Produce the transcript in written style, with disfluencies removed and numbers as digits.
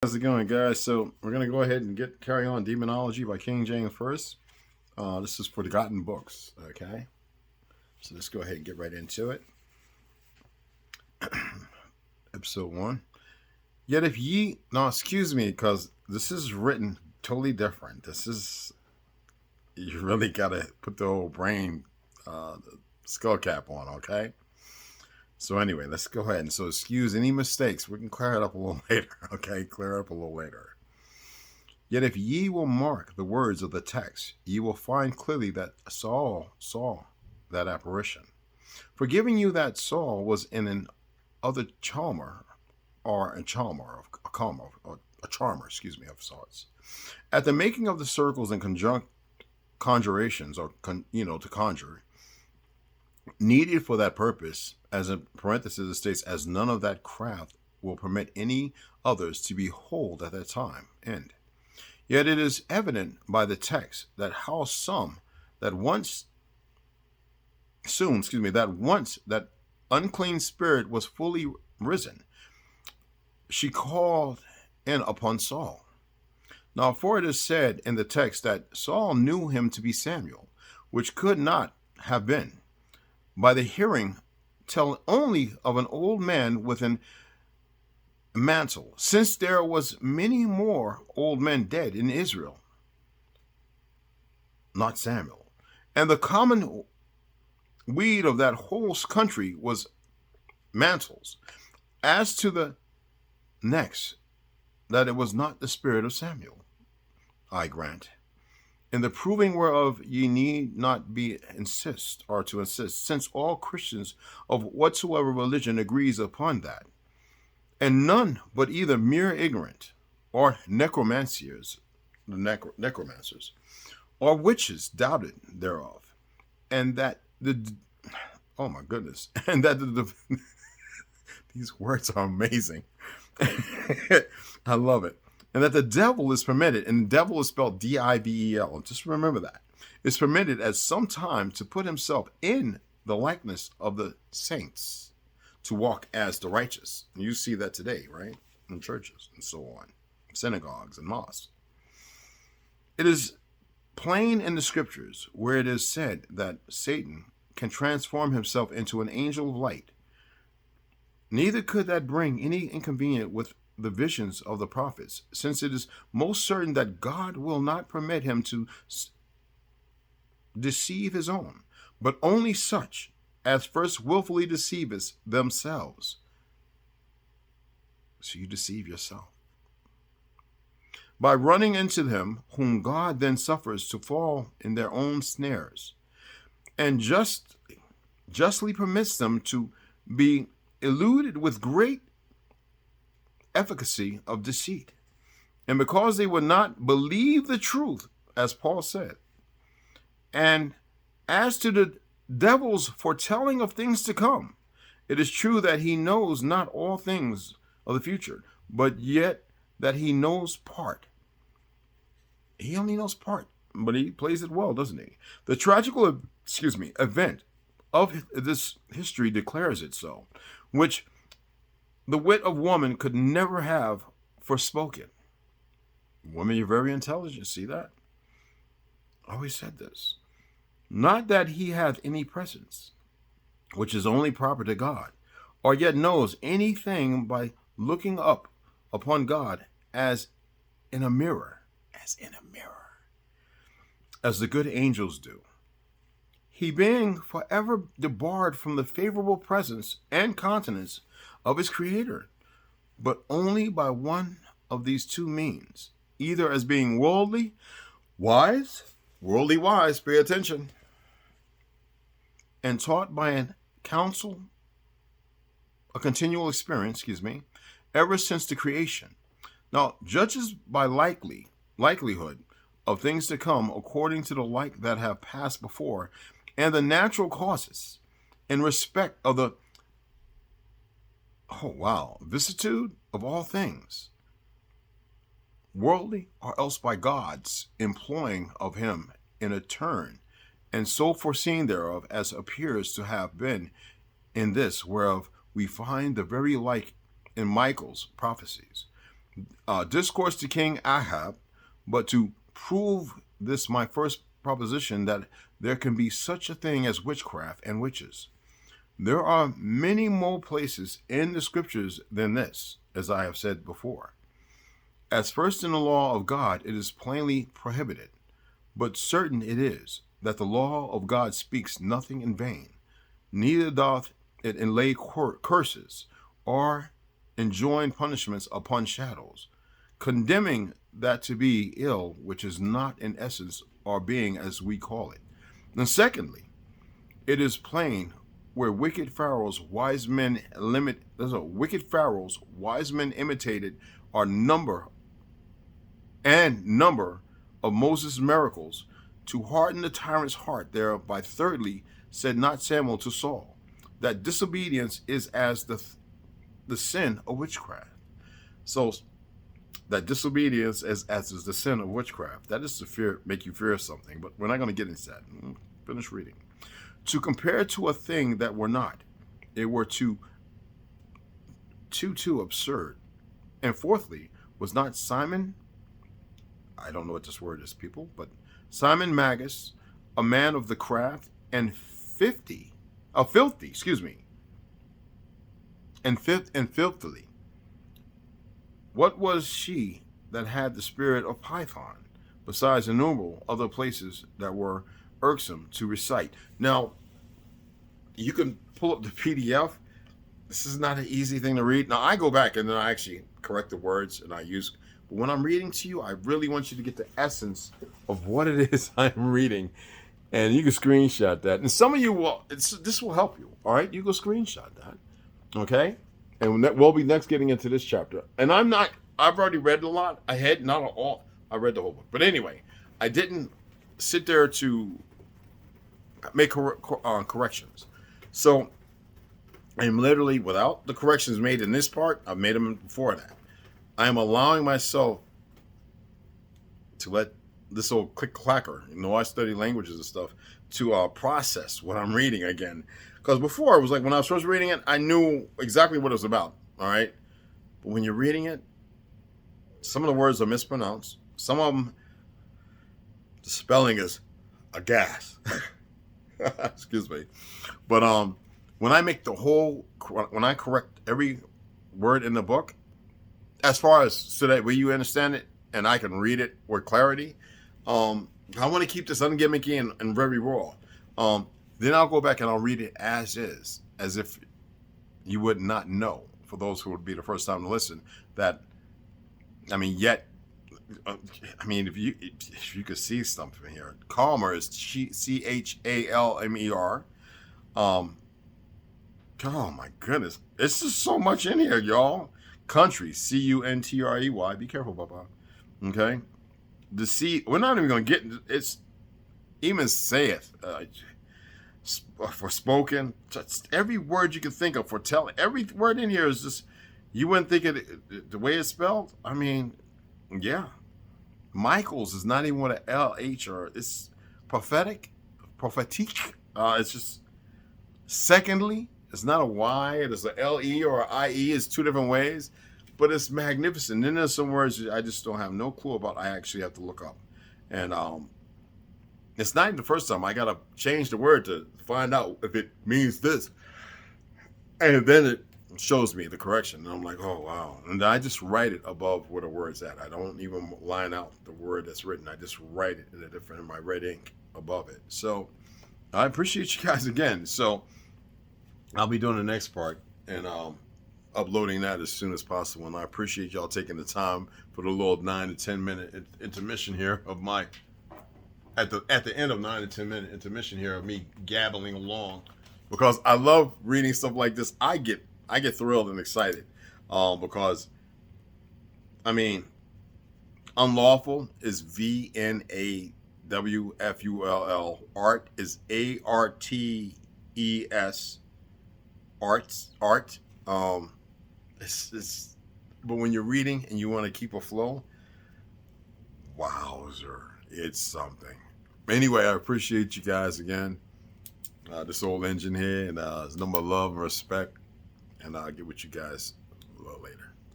How's it going, guys? So we're gonna go ahead and carry on Demonology by King James first. This is Forgotten Books. Okay, so let's go ahead and get right into it. Episode 1. Yet if ye no, excuse me, because this is written totally different. This is you really gotta put the whole brain skull cap on. Okay. So anyway, let's go ahead and excuse any mistakes. We can clear it up a little later. Okay, clear it up a little later. Yet if ye will mark the words of the text, ye will find clearly that Saul saw that apparition. Forgiving you that Saul was in an other charmer, or a charmer of sorts. At the making of the circles and conjurations, or to conjure, needed for that purpose, as in parenthesis it states, as none of that craft will permit any others to behold at that time. End. Yet it is evident by the text that how some that once that unclean spirit was fully risen, she called in upon Saul. Now, for it is said in the text that Saul knew him to be Samuel, which could not have been, by the hearing tell only of an old man with an mantle, since there was many more old men dead in Israel, not Samuel. And the common weed of that whole country was mantles. As to the next, that it was not the spirit of Samuel, I grant. In the proving whereof ye need not be insist, since all Christians of whatsoever religion agrees upon that, and none but either mere ignorant, or necromancers, or witches doubted thereof, and that oh my goodness, and that these words are amazing. I love it. And that the devil is permitted, and the devil is spelled D-I-V-E-L. Just remember that. Is permitted at some time to put himself in the likeness of the saints, to walk as the righteous. And you see that today, right? In churches and so on, synagogues and mosques. It is plain in the scriptures where it is said that Satan can transform himself into an angel of light. Neither could that bring any inconvenience with the visions of the prophets, since it is most certain that God will not permit him to deceive his own, but only such as first willfully deceiveth themselves. So you deceive yourself by running into them, whom God then suffers to fall in their own snares, and justly permits them to be eluded with great efficacy of deceit. And because they would not believe the truth, as Paul said, and as to the devil's foretelling of things to come, it is true that he knows not all things of the future, but yet that he knows part. He only knows part, but he plays it well, doesn't he? The tragical, event of this history declares it so, which the wit of woman could never have forspoken. Woman, you're very intelligent. See that? I always said this. Not that he hath any presence, which is only proper to God, or yet knows anything by looking up upon God as in a mirror, as the good angels do. He being forever debarred from the favorable presence and countenance of his Creator, but only by one of these two means, either as being worldly wise, pay attention, and taught by a continual experience, ever since the creation. Now, judges by likelihood of things to come according to the like that have passed before, and the natural causes in respect of the vicissitude of all things, worldly or else by God's employing of him in a turn, and so foreseen thereof as appears to have been in this, whereof we find the very like in Michael's prophecies, discourse to King Ahab, but to prove this my first proposition, that there can be such a thing as witchcraft and witches. There are many more places in the scriptures than this, as I have said before. As first in the law of God, it is plainly prohibited, but certain it is that the law of God speaks nothing in vain, neither doth it inlay curses or enjoin punishments upon shadows, condemning that to be ill which is not in essence or being as we call it. And secondly, it is plain where wicked pharaohs, wise men imitated our number of Moses' miracles to harden the tyrant's heart thereby. Thirdly, said not Samuel to Saul, that disobedience is as the sin of witchcraft. So that disobedience as is the sin of witchcraft. That is to make you fear something, but we're not going to get into that. Finish reading. To compare to a thing that were not, it were too absurd. And fourthly, was not Simon, I don't know what this word is, people, but Simon Magus, a man of the craft, and filthily, what was she that had the spirit of Python, besides innumerable other places that were irksome to recite? Now, you can pull up the PDF. This is not an easy thing to read. Now, I go back and then I actually correct the words and I use, but when I'm reading to you, I really want you to get the essence of what it is I'm reading. And you can screenshot that. And some of you will, this will help you, all right? You go screenshot that, okay? And we'll be next getting into this chapter. And I've already read a lot ahead, not all. I read the whole book. But anyway, I didn't sit there to make corrections. So I'm literally, without the corrections made in this part, I've made them before that. I am allowing myself to let this old click-clacker, I study languages and stuff, to process what I'm reading again. Because before, it was like when I was first reading it, I knew exactly what it was about, all right? But when you're reading it, some of the words are mispronounced. Some of them, the spelling is a gas. Excuse me. But when I correct every word in the book, as far as so that way you understand it and I can read it with clarity, I want to keep this ungimmicky and very raw. Then I'll go back and I'll read it as is, as if you would not know, for those who would be the first time to listen, that, if you could see something here. Calmer is Chalmer. Oh my goodness. It's just so much in here, y'all. Country, Cuntrey. Be careful, Papa. Okay? We're not even going to get, it's even saith, for spoken, every word you can think of, for telling, every word in here is just, you wouldn't think it the way it's spelled. Yeah. Michael's is not even with an LH, or it's prophetic. It's just, secondly, it's not a Y, it is a LE or a IE. It's two different ways, but it's magnificent. Then there's some words I just don't have no clue about. I actually have to look up. And it's not even the first time. I got to change the word to find out if it means this. And then it shows me the correction. And I'm like, oh, wow. And I just write it above where the word's at. I don't even line out the word that's written. I just write it in my red ink above it. So I appreciate you guys again. So I'll be doing the next part and uploading that as soon as possible. And I appreciate y'all taking the time for the little 9 to 10 minute intermission here of my, at the end of 9 to 10 minute intermission here of me gabbling along, because I love reading stuff like this. I get thrilled and excited because, unlawful is VNAWFULL. Art is ARTES. Art. But when you're reading and you want to keep a flow, wowzer, it's something. Anyway, I appreciate you guys again. This old engine here, and it's number of love and respect, and I'll get with you guys a little later.